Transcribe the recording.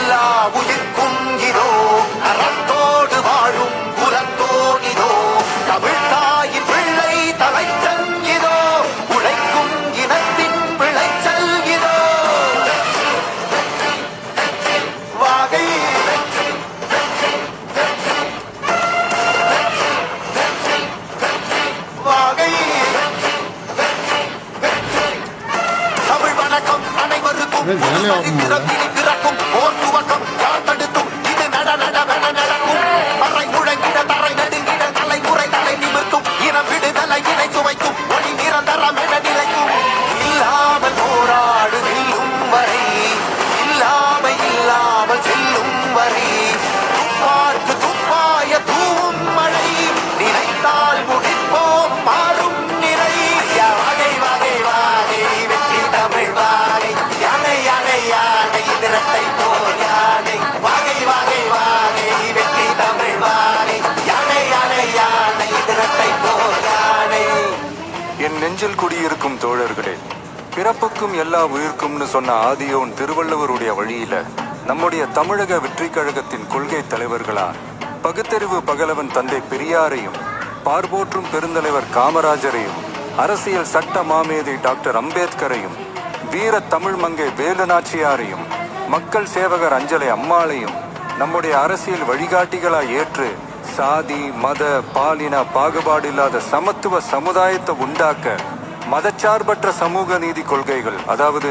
எல்லா உயிர்க்கும் இதோ அறத்தோடு வாழும் புறத்தோடிதோ தமிழ் தாயின் பிள்ளை தலைச்சன் இதோ உழைக்கும் இனத்தின் விளைச்சல் இதோ வாகை வாகை தமிழ் வணக்கம் அனைவருக்கும் பிறக்கும் போர் துவக்கம் யார் தடுத்தும் இது நடவென நடக்கும் அறை முழங்கிட தரை நடுங்கிட தலைமுறை தலை நிமிர்த்தும் இனம் விடுதலை இணை சுவைக்கும் ஒளி நிரந்தரம் என நிலைக்கும் இல்லாமல் போராடு நில்லும் வரை இல்லாமல் செல்லும் வரை துப்பார்க்கு துப்பாய தூவும் மழை நினைத்தால் முடிப்போம் மாறும் நிறை வகை வகை வாகை வெற்றி தமிழ் வாகை யானை யானை யானை திரட்டை போல் யானை வாகை வாகை வாகை வெற்றி தமிழ் வாகை யானை யானை யானை திரட்டை போல் யானை. என் நெஞ்சில் குடியிருக்கும் தோழர்களே, பிறப்புக்கும் எல்லா உயிர்க்கும்னு சொன்ன ஆதியோன் திருவள்ளுவருடைய வழியில நம்முடைய தமிழக வெற்றி கழகத்தின் கொள்கை தலைவர்களா பகுத்தறிவு பகலவன் தந்தை பெரியாரையும் பார்போற்றும் பெருந்தலைவர் காமராஜரையும் அரசியல் சட்ட மாமேதை டாக்டர் அம்பேத்கரையும் வீர தமிழ் மங்கை வேலு நாச்சியாரையும் மக்கள் சேவகர் அஞ்சலை அம்மாளையும் நம்முடைய அரசியல் வழிகாட்டிகளாய் ஏற்று சாதி மத பாலின பாகுபாடு இல்லாத சமத்துவ சமுதாயத்தை உண்டாக்க மதச்சார்பற்ற சமூக நீதி கொள்கைகள், அதாவது